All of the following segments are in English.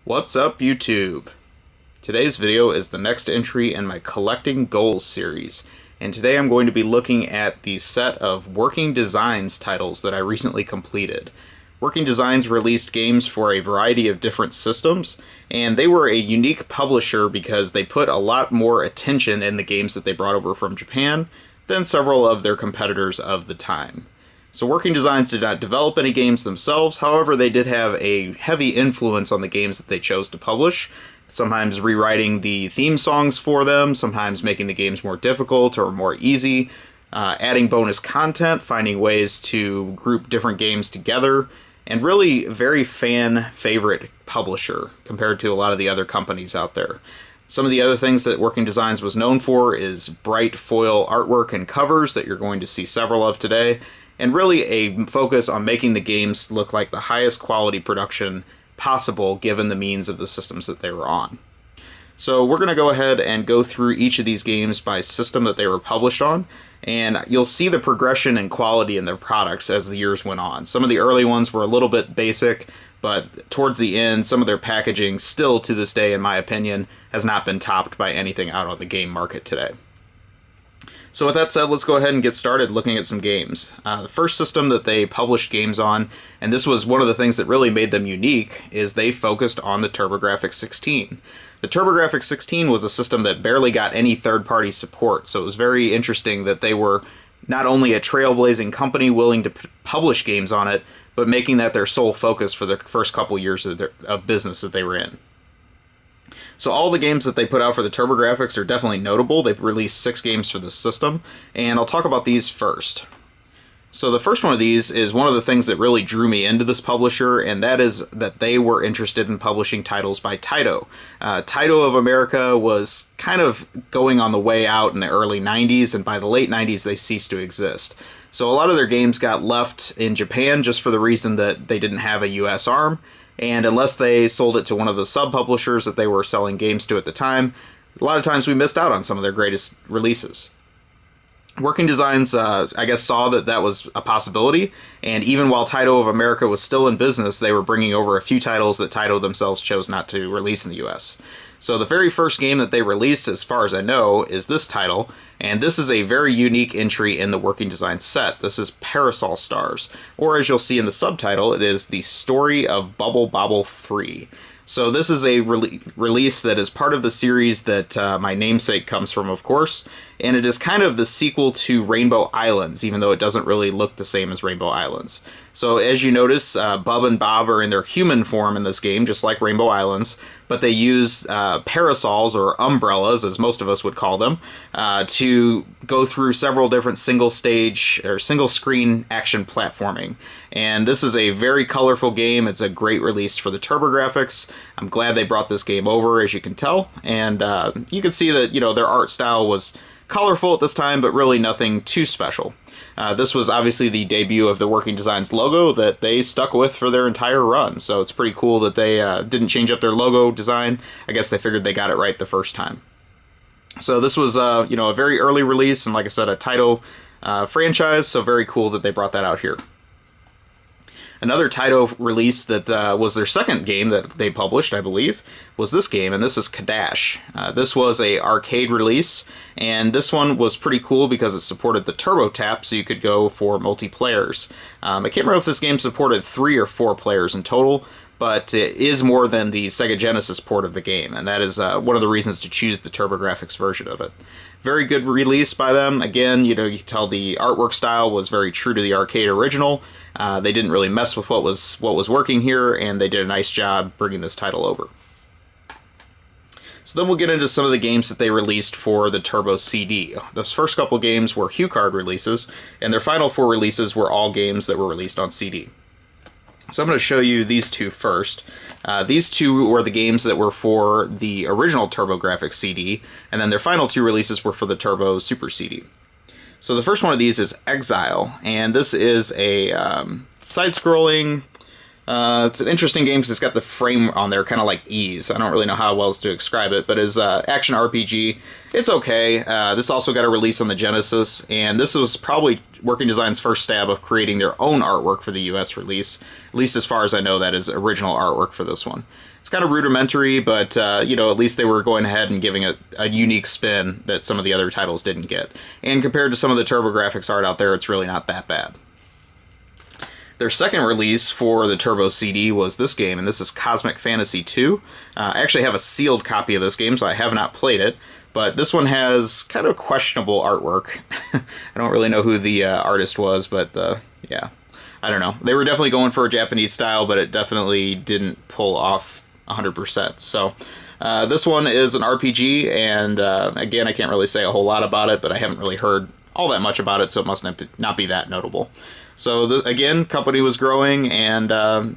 What's up, YouTube? Today's video is the next entry in my Collecting Goals series, and today I'm going to be looking at the set of Working Designs titles that I recently completed. Working Designs released games for a variety of different systems, and they were a unique publisher because they put a lot more attention in the games that they brought over from Japan than several of their competitors of the time. So Working Designs did not develop any games themselves, however they did have a heavy influence on the games that they chose to publish, sometimes rewriting the theme songs for them, sometimes making the games more difficult or more easy, adding bonus content, finding ways to group different games together, and really very fan-favorite publisher compared to a lot of the other companies out there. Some of the other things that Working Designs was known for is bright foil artwork and covers that you're going to see several of today, and really a focus on making the games look like the highest quality production possible given the means of the systems that they were on. So we're going to go ahead and go through each of these games by system that they were published on, and you'll see the progression in quality in their products as the years went on. Some of the early ones were a little bit basic, but towards the end, some of their packaging still to this day, in my opinion, has not been topped by anything out on the game market today. So with that said, let's go ahead and get started looking at some games. The first system that they published games on, and this was one of the things that really made them unique, is they focused on the TurboGrafx 16. The TurboGrafx 16 was a system that barely got any third-party support, so it was very interesting that they were not only a trailblazing company willing to publish games on it, but making that their sole focus for the first couple years of business that they were in. So all the games that they put out for the TurboGrafx are definitely notable. They've released 6 games for this system, and I'll talk about these first. So the first one of these is one of the things that really drew me into this publisher, and that is that they were interested in publishing titles by Taito. Taito of America was kind of going on the way out in the early 90s, and by the late 90s they ceased to exist. So a lot of their games got left in Japan just for the reason that they didn't have a US arm, and unless they sold it to one of the sub-publishers that they were selling games to at the time, a lot of times we missed out on some of their greatest releases. Working Designs, I guess, saw that that was a possibility, and even while Taito of America was still in business, they were bringing over a few titles that Taito themselves chose not to release in the US. So the very first game that they released, as far as I know, is this title, and this is a very unique entry in the Working Designs set. This is Parasol Stars, or as you'll see in the subtitle, it is The Story of Bubble Bobble 3. So this is a release that is part of the series that my namesake comes from, of course, and it is kind of the sequel to Rainbow Islands, even though it doesn't really look the same as Rainbow Islands. So as you notice, Bub and Bob are in their human form in this game, just like Rainbow Islands, but they use parasols, or umbrellas, as most of us would call them, to go through several different single-stage or single-screen action platforming. And this is a very colorful game. It's a great release for the TurboGrafx. I'm glad they brought this game over, as you can tell, and you can see that, you know, their art style was colorful at this time, but really nothing too special. This was obviously the debut of the Working Designs logo that they stuck with for their entire run, so it's pretty cool that they didn't change up their logo design. I guess they figured they got it right the first time. So this was you know, a very early release, and like I said, a Taito franchise, so very cool that they brought that out here. Another Taito release that was their second game that they published, I believe, was this game, and this is Kadash. This was a arcade release, and this one was pretty cool because it supported the Turbo Tap, so you could go for multiplayers. I can't remember if this game supported 3 or 4 players in total, but it is more than the Sega Genesis port of the game, and that is one of the reasons to choose the TurboGrafx version of it. Very good release by them. Again, you know, you can tell the artwork style was very true to the arcade original. They didn't really mess with what was working here, and they did a nice job bringing this title over. So then we'll get into some of the games that they released for the Turbo CD. Those first couple games were HuCard releases, and their final 4 releases were all games that were released on CD. So I'm going to show you these two first. These two were the games that were for the original TurboGrafx CD, and then their final 2 releases were for the Turbo Super CD. So the first one of these is Exile, and this is a side-scrolling. It's an interesting game because it's got the frame on there, kind of like Ease. I don't really know how else to describe it, but it's action RPG. It's okay. This also got a release on the Genesis, and this was probably Working Designs' first stab of creating their own artwork for the US release. At least as far as I know, that is original artwork for this one. It's kind of rudimentary, but you know, at least they were going ahead and giving it a unique spin that some of the other titles didn't get. And compared to some of the TurboGrafx art out there, it's really not that bad. Their second release for the Turbo CD was this game, and this is Cosmic Fantasy 2. I actually have a sealed copy of this game, so I have not played it, but this one has kind of questionable artwork. I don't really know who the artist was, but yeah, I don't know. They were definitely going for a Japanese style, but it definitely didn't pull off 100%. So this one is an RPG, and again, I can't really say a whole lot about it, but I haven't really heard all that much about it, so it must not be that notable. So again, company was growing, and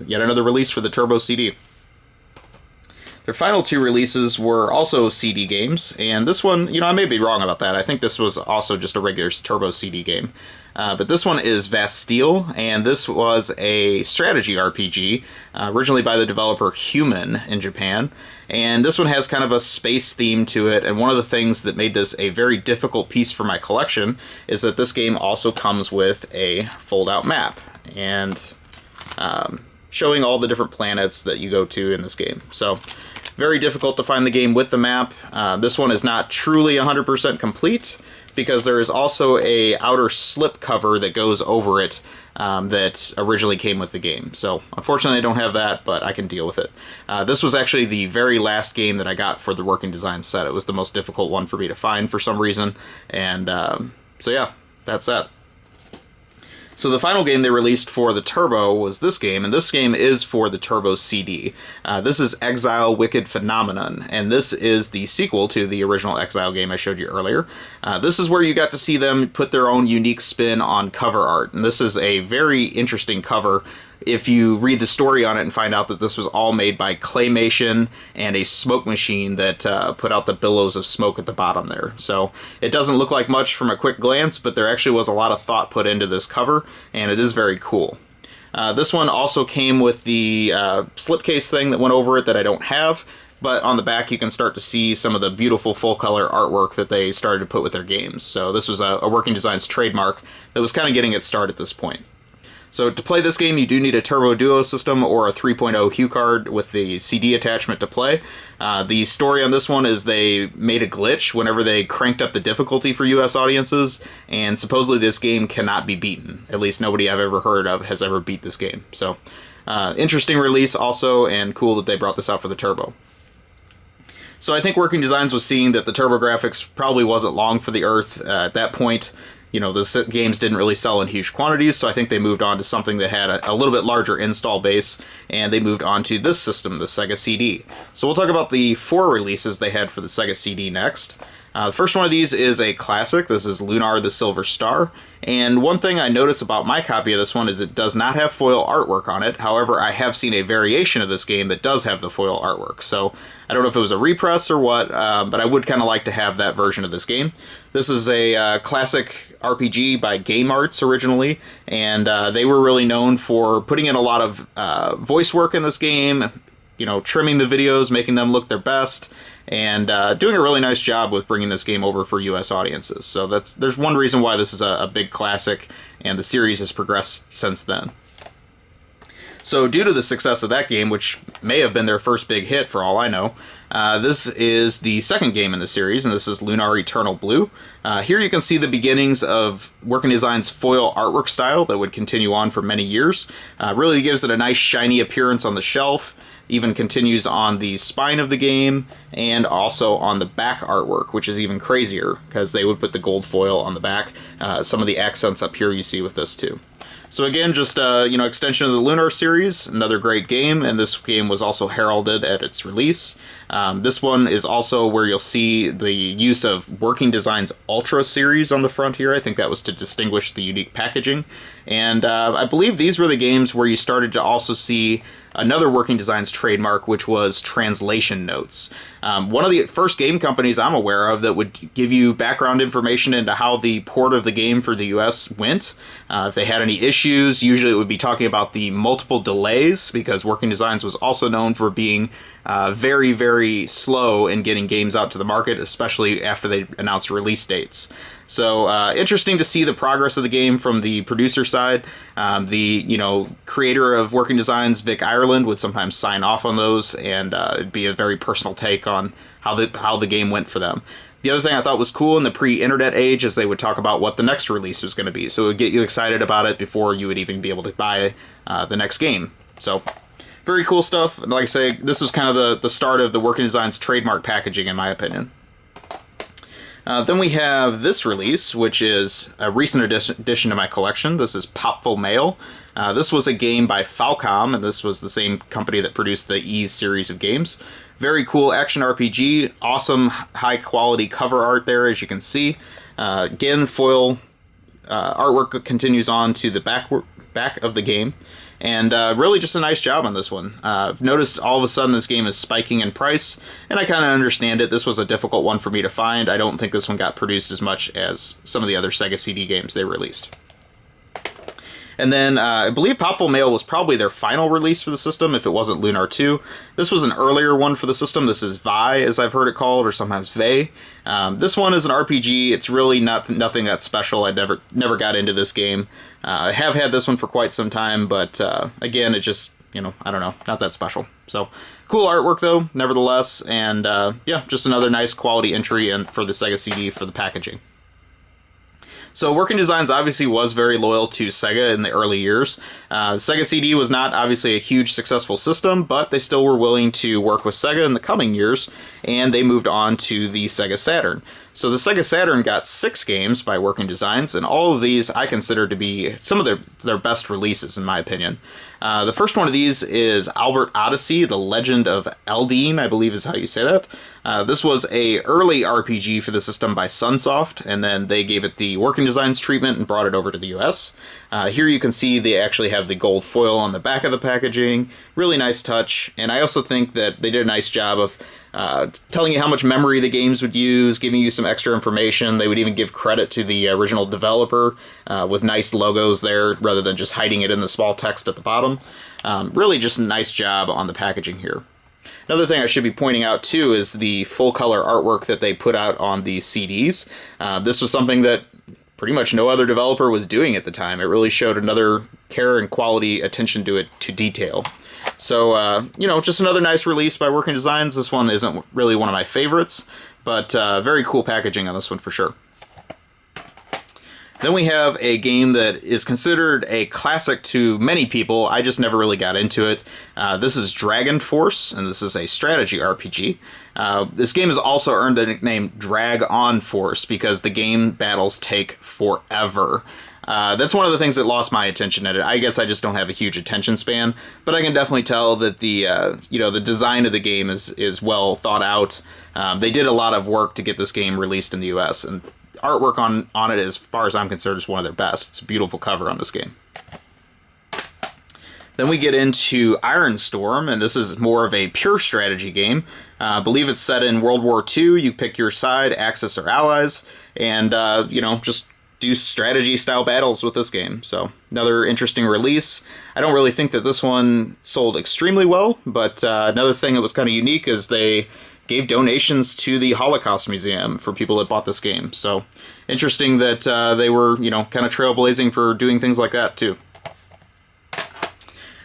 yet another release for the Turbo CD. Their final two releases were also CD games, and this one, you know, I may be wrong about that. I think this was also just a regular Turbo CD game. But this one is Vastille, and this was a strategy RPG, originally by the developer Human in Japan. And this one has kind of a space theme to it, and one of the things that made this a very difficult piece for my collection is that this game also comes with a fold-out map, and showing all the different planets that you go to in this game. So, very difficult to find the game with the map. This one is not truly 100% complete, because there is also a outer slip cover that goes over it that originally came with the game. So unfortunately I don't have that, but I can deal with it. This was actually the very last game that I got for the Working Design set. It was the most difficult one for me to find for some reason, and so yeah, that's that. So the final game they released for the Turbo was this game, and this game is for the Turbo CD. This is Exile Wicked Phenomenon, and this is the sequel to the original Exile game I showed you earlier. This is where you got to see them put their own unique spin on cover art, and this is a very interesting cover if you read the story on it and find out that this was all made by claymation and a smoke machine that put out the billows of smoke at the bottom there. So it doesn't look like much from a quick glance, but there actually was a lot of thought put into this cover, and it is very cool. This one also came with the slipcase thing that went over it that I don't have, but on the back you can start to see some of the beautiful full-color artwork that they started to put with their games. So this was a Working Designs trademark that was kind of getting its start at this point. So to play this game, you do need a Turbo Duo system or a 3.0 Hue card with the CD attachment to play. The story on this one is they made a glitch whenever they cranked up the difficulty for US audiences, and supposedly this game cannot be beaten. At least nobody I've ever heard of has ever beat this game. So interesting release also, and cool that they brought this out for the Turbo. So I think Working Designs was seeing that the TurboGrafx probably wasn't long for the earth at that point. You know, the games didn't really sell in huge quantities, so I think they moved on to something that had a little bit larger install base, and they moved on to this system, the Sega CD. So we'll talk about the 4 releases they had for the Sega CD next. The first one of these is a classic. This is Lunar the Silver Star. And one thing I notice about my copy of this one is it does not have foil artwork on it. However, I have seen a variation of this game that does have the foil artwork. So I don't know if it was a repress or what, but I would kind of like to have that version of this game. This is a classic RPG by Game Arts originally, and they were really known for putting in a lot of voice work in this game, you know, trimming the videos, making them look their best, and doing a really nice job with bringing this game over for US audiences. So there's one reason why this is a big classic, and the series has progressed since then. So due to the success of that game, which may have been their first big hit for all I know, this is the second game in the series, and this is Lunar Eternal Blue. Here you can see the beginnings of Working Design's foil artwork style that would continue on for many years. Really gives it a nice shiny appearance on the shelf, even continues on the spine of the game, and also on the back artwork, which is even crazier, because they would put the gold foil on the back. Some of the accents up here you see with this too. So again, just extension of the Lunar series, another great game, and this game was also heralded at its release. This one is also where you'll see the use of Working Designs Ultra series on the front here. I think that was to distinguish the unique packaging. And I believe these were the games where you started to also see another Working Designs trademark, which was translation notes. One of the first game companies I'm aware of that would give you background information into how the port of the game for the US went. If they had any issues, usually it would be talking about the multiple delays, because Working Designs was also known for being very, very slow in getting games out to the market, especially after they announce release dates. So interesting to see the progress of the game from the producer side. The creator of Working Designs, Vic Ireland, would sometimes sign off on those, and it'd be a very personal take on how the game went for them. The other thing I thought was cool in the pre-internet age is they would talk about what the next release was going to be, so it would get you excited about it before you would even be able to buy the next game. So very cool stuff. Like I say, this is kind of the start of the Working Designs trademark packaging, in my opinion. Then we have this release, which is a recent addition to my collection. This is Popful Mail. This was a game by Falcom, and this was the same company that produced the Ys series of games. Very cool action RPG, awesome high-quality cover art there, as you can see. Again, foil artwork continues on to the back of the game. And really just a nice job on this one. I've noticed all of a sudden this game is spiking in price, and I kind of understand it. This was a difficult one for me to find. I don't think this one got produced as much as some of the other Sega CD games they released. And then I believe Popful Mail was probably their final release for the system, if it wasn't Lunar 2. This was an earlier one for the system. This is Vi, as I've heard it called, or sometimes Vey. This one is an RPG. It's really nothing that special. I never got into this game. I have had this one for quite some time, but again, it just, I don't know, not that special. So, cool artwork though, nevertheless, and yeah, just another nice quality entry for the Sega CD for the packaging. So Working Designs obviously was very loyal to Sega in the early years. Sega CD was not obviously a huge successful system, but they still were willing to work with Sega in the coming years, and they moved on to the Sega Saturn. So the Sega Saturn got 6 games by Working Designs, and all of these I consider to be some of their best releases, in my opinion. The first one of these is Albert Odyssey, The Legend of Eldine, I believe is how you say that. This was a early RPG for the system by Sunsoft, and then they gave it the Working Designs treatment and brought it over to the US. Here you can see they actually have the gold foil on the back of the packaging. Really nice touch, and I also think that they did a nice job of telling you how much memory the games would use, giving you some extra information. They would even give credit to the original developer with nice logos there, rather than just hiding it in the small text at the bottom. Really just a nice job on the packaging here. Another thing I should be pointing out too is the full color artwork that they put out on the CDs. This was something that pretty much no other developer was doing at the time. It really showed another care and quality attention to detail. So, just another nice release by Working Designs. This one isn't really one of my favorites, but very cool packaging on this one for sure. Then we have a game that is considered a classic to many people. I just never really got into it. This is Dragonforce, and this is a strategy RPG. This game has also earned the nickname Dragonforce because the game battles take forever. That's one of the things that lost my attention at it. I guess I just don't have a huge attention span, but I can definitely tell that the design of the game is well thought out. They did a lot of work to get this game released in the US, and artwork on it, as far as I'm concerned, is one of their best. It's a beautiful cover on this game. Then we get into Iron Storm, and this is more of a pure strategy game. I believe it's set in World War II. You pick your side, Axis or Allies, and just do strategy-style battles with this game. So another interesting release. I don't really think that this one sold extremely well, but another thing that was kind of unique is they gave donations to the Holocaust Museum for people that bought this game. So interesting that they were, kind of trailblazing for doing things like that too.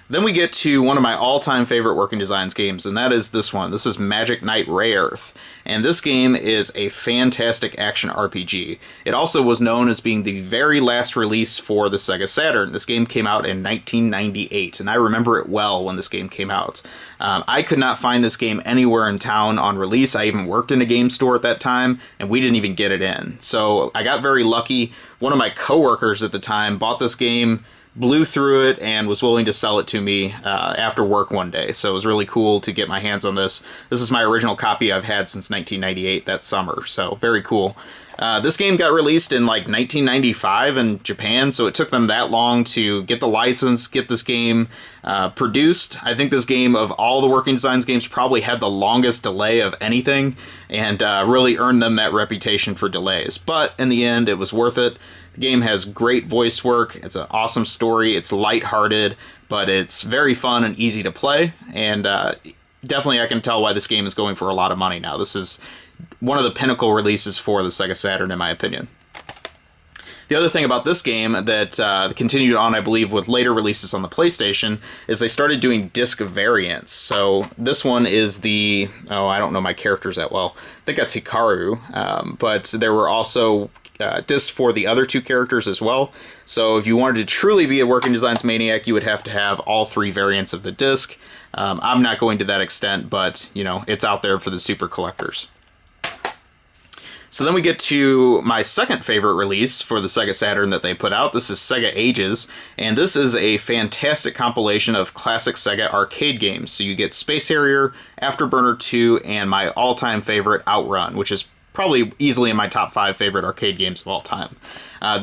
Then we get to one of my all-time favorite Working Designs games, and that is this one. This is Magic Knight Ray Earth, and this game is a fantastic action RPG. It also was known as being the very last release for the Sega Saturn. This game came out in 1998, and I remember it well when this game came out. I could not find this game anywhere in town on release. I even worked in a game store at that time, and we didn't even get it in. So I got very lucky. One of my coworkers at the time bought this game, blew through it, and was willing to sell it to me after work one day. So it was really cool to get my hands on this. This is my original copy I've had since 1998, that summer. So very cool. This game got released in like 1995 in Japan, so it took them that long to get the license, get this game produced. I think this game, of all the Working Designs games, probably had the longest delay of anything, and really earned them that reputation for delays. But in the end, it was worth it. The game has great voice work, it's an awesome story, it's lighthearted, but it's very fun and easy to play, and definitely I can tell why this game is going for a lot of money now. This is one of the pinnacle releases for the Sega Saturn, in my opinion. The other thing about this game that continued on, I believe, with later releases on the PlayStation is they started doing disc variants. So this one is the... oh, I don't know my characters that well. I think that's Hikaru. But there were also discs for the other two characters as well. So if you wanted to truly be a Working Designs maniac, you would have to have all three variants of the disc. I'm not going to that extent, but, you know, it's out there for the super collectors. So then we get to my second favorite release for the Sega Saturn that they put out. This is Sega Ages, and this is a fantastic compilation of classic Sega arcade games. So you get Space Harrier, Afterburner 2, and my all-time favorite, Outrun, which is probably easily in my top 5 favorite arcade games of all time.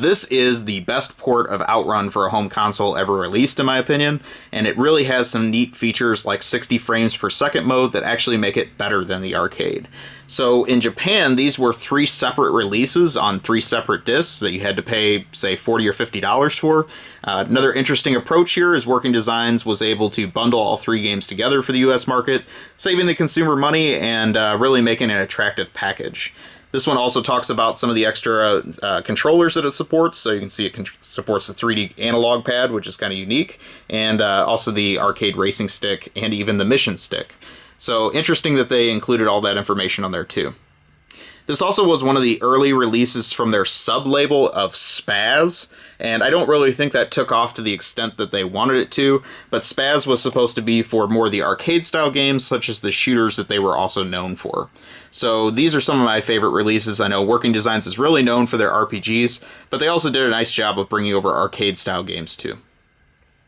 This is the best port of Outrun for a home console ever released, in my opinion, and it really has some neat features like 60 frames per second mode that actually make it better than the arcade. So in Japan, these were 3 separate releases on 3 separate discs that you had to pay, say, $40 or $50 for. Another interesting approach here is Working Designs was able to bundle all 3 games together for the US market, saving the consumer money and really making an attractive package. This one also talks about some of the extra controllers that it supports. So you can see it supports the 3D analog pad, which is kind of unique, and also the arcade racing stick and even the mission stick. So interesting that they included all that information on there too. This also was one of the early releases from their sub-label of Spaz, and I don't really think that took off to the extent that they wanted it to, but Spaz was supposed to be for more of the arcade-style games, such as the shooters that they were also known for. So these are some of my favorite releases. I know Working Designs is really known for their RPGs, but they also did a nice job of bringing over arcade-style games too.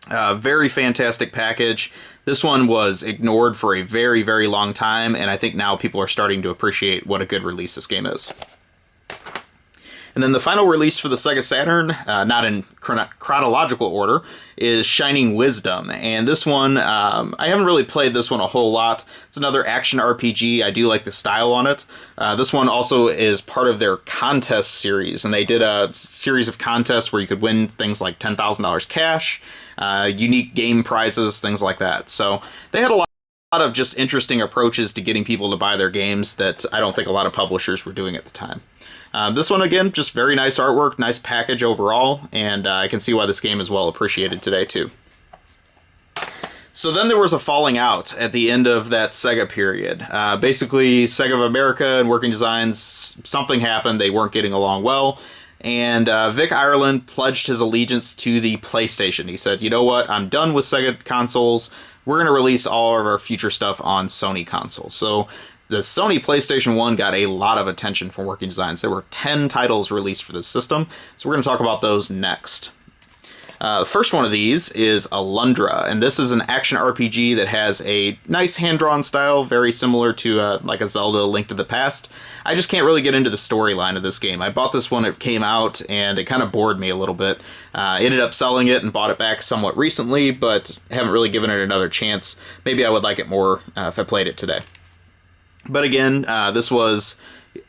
Very fantastic package. This one was ignored for a very, very long time, and I think now people are starting to appreciate what a good release this game is. And then the final release for the Sega Saturn, not in chronological order, is Shining Wisdom. And this one, I haven't really played this one a whole lot. It's another action RPG. I do like the style on it. This one also is part of their contest series, and they did a series of contests where you could win things like $10,000 cash, unique game prizes, things like that. So they had a lot of just interesting approaches to getting people to buy their games that I don't think a lot of publishers were doing at the time. This one, again, just very nice artwork, nice package overall, and I can see why this game is well appreciated today, too. So then there was a falling out at the end of that Sega period. Basically, Sega of America and Working Designs, something happened, they weren't getting along well, and Vic Ireland pledged his allegiance to the PlayStation. He said, you know what, I'm done with Sega consoles, we're going to release all of our future stuff on Sony consoles. So the Sony PlayStation 1 got a lot of attention from Working Designs. There were 10 titles released for this system, so we're going to talk about those next. The first one of these is a Lunr, and this is an action RPG that has a nice hand-drawn style, very similar to like a Zelda Link to the Past. I just can't really get into the storyline of this game. I bought this when it came out, and it kind of bored me a little bit. Ended up selling it and bought it back somewhat recently, but haven't really given it another chance. Maybe I would like it more if I played it today. But again, this was,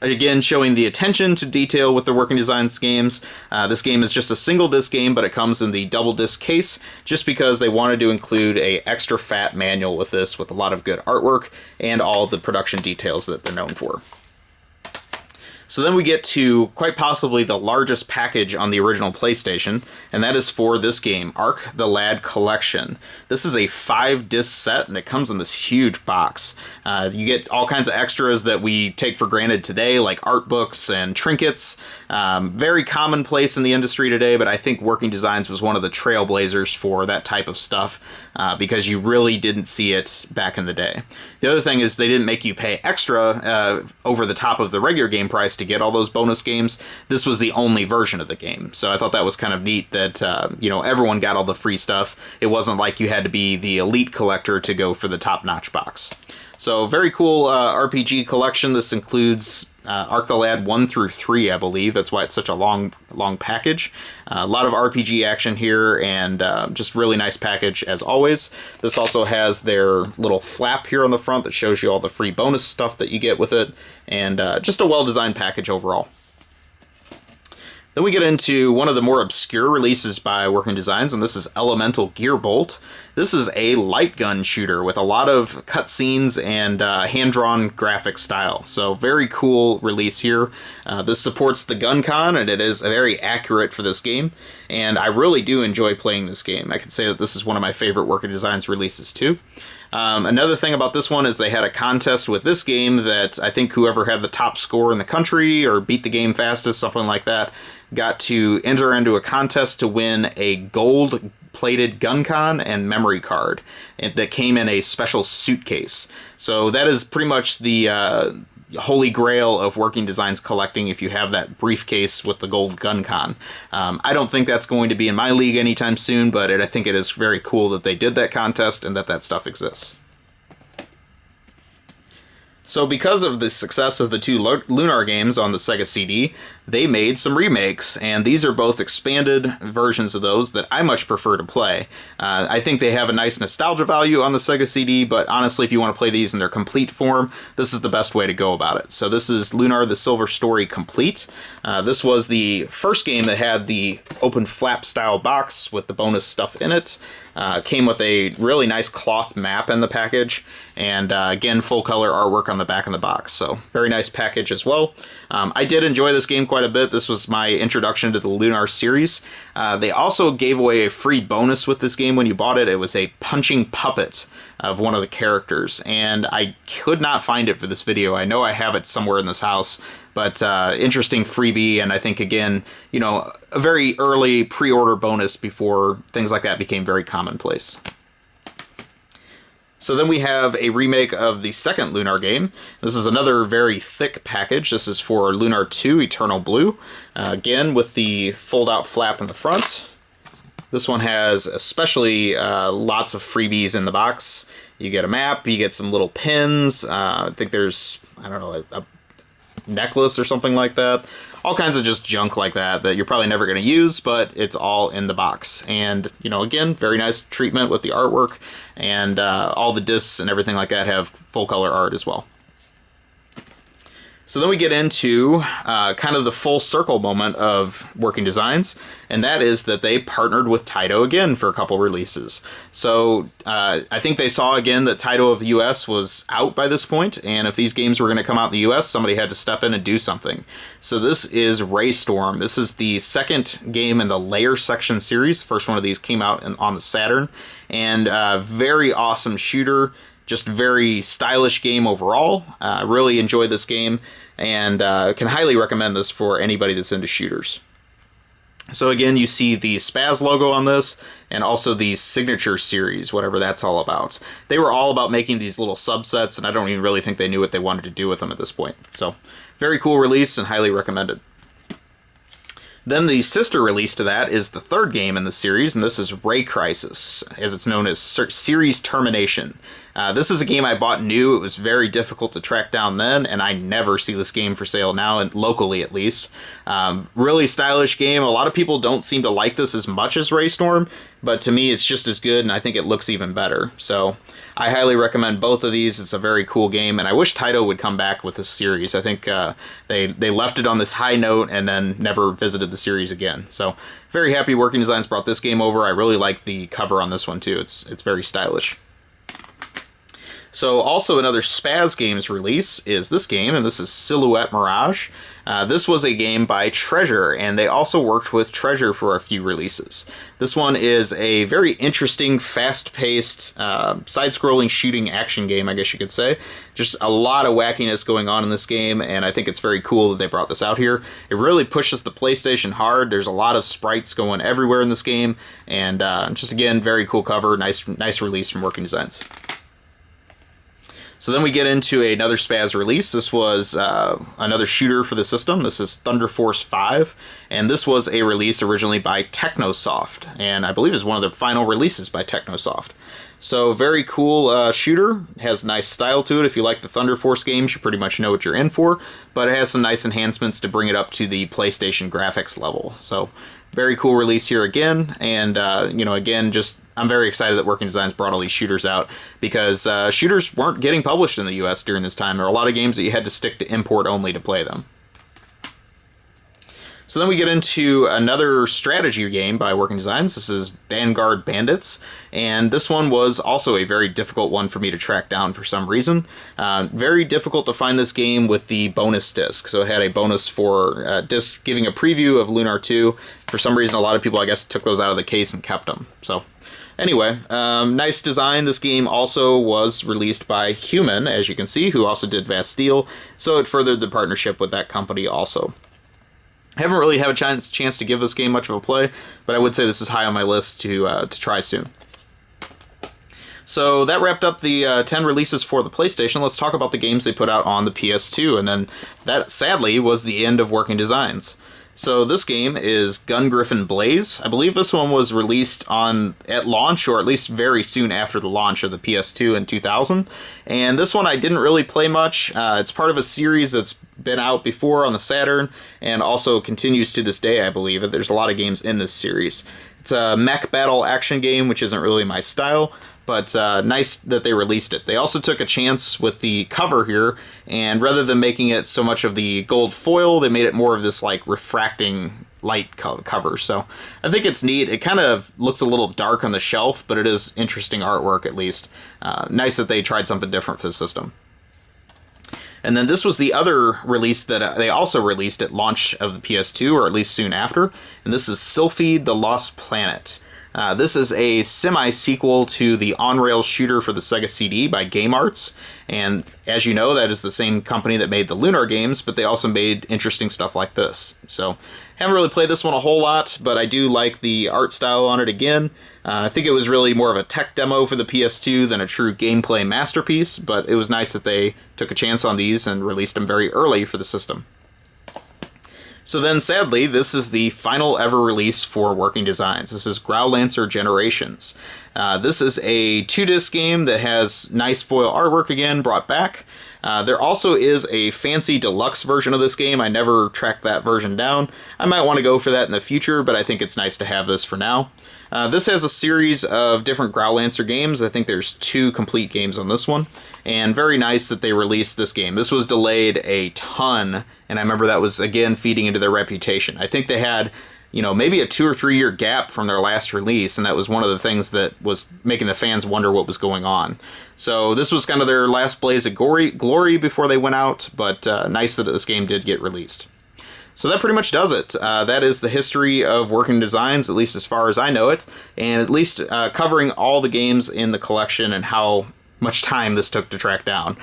again, showing the attention to detail with the Working Designs games. This game is just a single disc game, but it comes in the double disc case, just because they wanted to include a extra fat manual with this, with a lot of good artwork and all of the production details that they're known for. So then we get to quite possibly the largest package on the original PlayStation, and that is for this game, Ark the Lad Collection. This is a 5-disc set, and it comes in this huge box. You get all kinds of extras that we take for granted today, like art books and trinkets. Very commonplace in the industry today, but I think Working Designs was one of the trailblazers for that type of stuff, because you really didn't see it back in the day. The other thing is they didn't make you pay extra over the top of the regular game price to get all those bonus games. This was the only version of the game, so I thought that was kind of neat that you know, everyone got all the free stuff. It wasn't like you had to be the elite collector to go for the top-notch box. So very cool RPG collection. This includes Ark the Lad 1 through 3, I believe. That's why it's such a long package. A lot of RPG action here, and just really nice package as always. This also has their little flap here on the front that shows you all the free bonus stuff that you get with it, and just a well-designed package overall. Then we get into one of the more obscure releases by Working Designs, and this is Elemental Gearbolt. This is a light gun shooter with a lot of cutscenes and hand-drawn graphic style. So very cool release here. This supports the GunCon, and it is very accurate for this game. And I really do enjoy playing this game. I can say that this is one of my favorite Working Designs releases too. Another thing about this one is they had a contest with this game that I think whoever had the top score in the country or beat the game fastest, something like that, got to enter into a contest to win a gold-plated GunCon and memory card that came in a special suitcase. So that is pretty much the holy grail of Working Designs collecting if you have that briefcase with the gold GunCon. I don't think that's going to be in my league anytime soon, but I think it is very cool that they did that contest and that that stuff exists. So because of the success of the two Lunar games on the Sega CD, they made some remakes, and these are both expanded versions of those that I much prefer to play. I think they have a nice nostalgia value on the Sega CD, but honestly, if you want to play these in their complete form, this is the best way to go about it. So this is Lunar the Silver Story Complete. This was the first game that had the open flap style box with the bonus stuff in it. Came with a really nice cloth map in the package, and again, full color artwork on the back of the box. So very nice package as well. I did enjoy this game quite a bit. This was my introduction to the Lunar series. They also gave away a free bonus with this game when you bought it. It was a punching puppet of one of the characters, and I could not find it for this video. I know I have it somewhere in this house, but interesting freebie, and I think, again, you know, a very early pre-order bonus before things like that became very commonplace. So then we have a remake of the second Lunar game. This is another very thick package. This is for Lunar 2 Eternal Blue. Again, with the fold-out flap in the front. This one has especially lots of freebies in the box. You get a map, you get some little pins. I think there's, I don't know, a necklace or something like that. All kinds of just junk like that that you're probably never going to use, but it's all in the box. And, you know, again, very nice treatment with the artwork, and all the discs and everything like that have full color art as well. So then we get into kind of the full circle moment of Working Designs, and that is that they partnered with Taito again for a couple releases. So I think they saw again that Taito of the US was out by this point, and if these games were going to come out in the US, somebody had to step in and do something. So this is Raystorm. This is the second game in the Layer Section series. First one of these came out on the Saturn, and very awesome shooter. Just very stylish game overall. Really enjoyed this game, and can highly recommend this for anybody that's into shooters. So again, you see the Spaz logo on this, and also the Signature series, whatever that's all about. They were all about making these little subsets, and I don't even really think they knew what they wanted to do with them at this point. So, very cool release, and highly recommended. Then the sister release to that is the third game in the series, and this is Ray Crisis, as it's known as Series Termination. This is a game I bought new. It was very difficult to track down then, and I never see this game for sale now, and locally at least. Really stylish game. A lot of people don't seem to like this as much as Raystorm, but to me it's just as good, and I think it looks even better. So I highly recommend both of these. It's a very cool game, and I wish Taito would come back with this series. I think they left it on this high note and then never visited the series again. So very happy Working Designs brought this game over. I really like the cover on this one too. It's very stylish. So also another Spaz Games release is this game, and this is Silhouette Mirage. This was a game by Treasure, and they also worked with Treasure for a few releases. This one is a very interesting, fast-paced, side-scrolling shooting action game, I guess you could say. Just a lot of wackiness going on in this game, and I think it's very cool that they brought this out here. It really pushes the PlayStation hard. There's a lot of sprites going everywhere in this game, and just, again, very cool cover, nice release from Working Designs. So then we get into another Spaz release. This was another shooter for the system. This is Thunder Force 5, and this was a release originally by Technosoft, and I believe is one of the final releases by Technosoft. So very cool shooter, has nice style to it. If you like the Thunder Force games, you pretty much know what you're in for, but it has some nice enhancements to bring it up to the PlayStation graphics level. So very cool release here again, and you know, again, just I'm very excited that Working Designs brought all these shooters out, because shooters weren't getting published in the US during this time. There were a lot of games that you had to stick to import only to play them. So then we get into another strategy game by Working Designs. This is Vanguard Bandits, and this one was also a very difficult one for me to track down for some reason. Very difficult to find this game with the bonus disc. So it had a bonus for disc giving a preview of Lunar 2. For some reason, a lot of people, I guess, took those out of the case and kept them. So anyway, nice design. This game also was released by Human, as you can see, who also did Vast Steel, so it furthered the partnership with that company also. I haven't really had a chance to give this game much of a play, but I would say this is high on my list to try soon. So that wrapped up the 10 releases for the PlayStation. Let's talk about the games they put out on the PS2, and then that, sadly, was the end of Working Designs. So this game is Gryphon Blaze. I believe this one was released at launch, or at least very soon after the launch of the PS2 in 2000. And this one I didn't really play much. It's part of a series that's been out before on the Saturn, and also continues to this day, I believe. There's a lot of games in this series. It's a mech battle action game, which isn't really my style, but nice that they released it. They also took a chance with the cover here, and rather than making it so much of the gold foil, they made it more of this like refracting light cover. So I think it's neat. It kind of looks a little dark on the shelf, but it is interesting artwork at least. Nice that they tried something different for the system. And then this was the other release that they also released at launch of the PS2, or at least soon after, and this is Sylphid the Lost Planet. This is a semi-sequel to the on-rail shooter for the Sega CD by Game Arts, and as you know, that is the same company that made the Lunar games, but they also made interesting stuff like this. So, haven't really played this one a whole lot, but I do like the art style on it again. I think it was really more of a tech demo for the PS2 than a true gameplay masterpiece, but it was nice that they took a chance on these and released them very early for the system. So then, sadly, this is the final ever release for Working Designs. This is Growlancer Generations. This is a 2-disc game that has nice foil artwork again, brought back. There also is a fancy deluxe version of this game. I never tracked that version down. I might want to go for that in the future, but I think it's nice to have this for now. This has a series of different Growlancer games. I think there's 2 complete games on this one, and very nice that they released this game. This was delayed a ton, and I remember that was, again, feeding into their reputation. I think they had, maybe a 2 or 3 year gap from their last release, and that was one of the things that was making the fans wonder what was going on. So this was kind of their last blaze of glory before they went out, but nice that this game did get released. So that pretty much does it. That is the history of Working Designs, at least as far as I know it, and at least covering all the games in the collection and how much time this took to track down.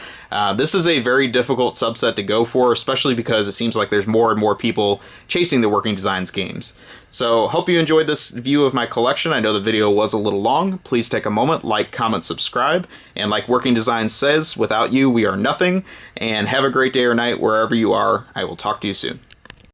This is a very difficult subset to go for, especially because it seems like there's more and more people chasing the Working Designs games. So hope you enjoyed this view of my collection. I know the video was a little long. Please take a moment, like, comment, subscribe, and like Working Designs says, without you we are nothing, and have a great day or night wherever you are. I will talk to you soon.